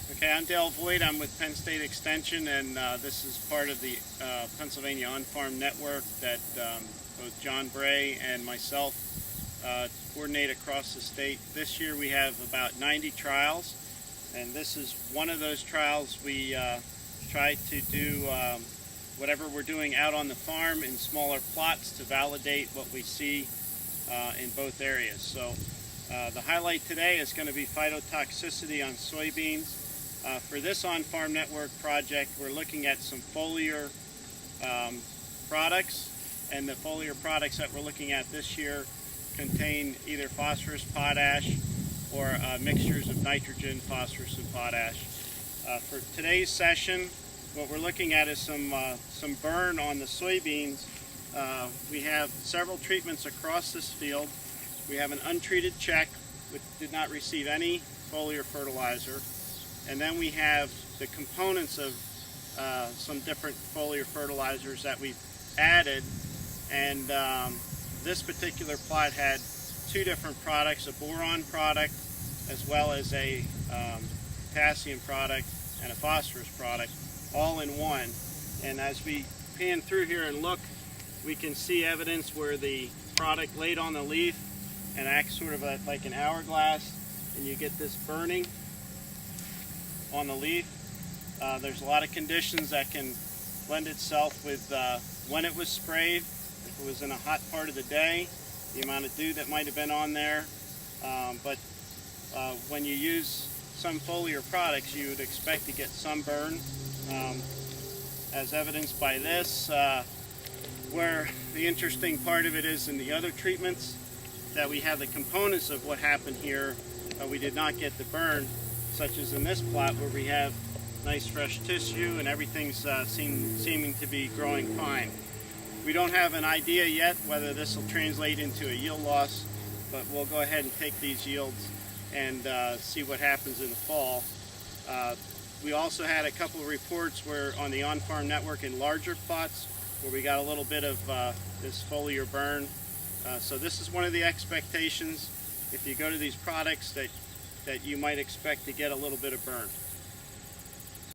Okay, I'm Dale Voigt. I'm with Penn State Extension, and this is part of the Pennsylvania On-Farm Network that both John Bray and myself coordinate across the state. This year we have about 90 trials, and this is one of those trials. We try to do whatever we're doing out on the farm in smaller plots to validate what we see in both areas. So the highlight today is going to be phytotoxicity on soybeans. For this on-farm network project, we're looking at some foliar products, and the foliar products that we're looking at this year contain either phosphorus, potash, or mixtures of nitrogen, phosphorus, and potash. For today's session, what we're looking at is some burn on the soybeans. We have several treatments across this field. We have an untreated check, which did not receive any foliar fertilizer. And then we have the components of some different foliar fertilizers that we've added. And this particular plot had two different products, a boron product as well as a potassium product and a phosphorus product, all in one. And as we pan through here and look, we can see evidence where the product laid on the leaf and acts sort of like an hourglass, and you get this burning on the leaf. There's a lot of conditions that can lend itself with when it was sprayed, if it was in a hot part of the day, the amount of dew that might have been on there. But when you use some foliar products, you would expect to get some burn, as evidenced by this, where the interesting part of it is in the other treatments that we have the components of what happened here. We did not get the burn, such as in this plot where we have nice fresh tissue and everything's seeming to be growing fine. We don't have an idea yet whether this will translate into a yield loss, but we'll go ahead and take these yields and see what happens in the fall. We also had a couple of reports where on the on-farm network in larger plots where we got a little bit of this foliar burn. So this is one of the expectations if you go to these products that you might expect to get a little bit of burn.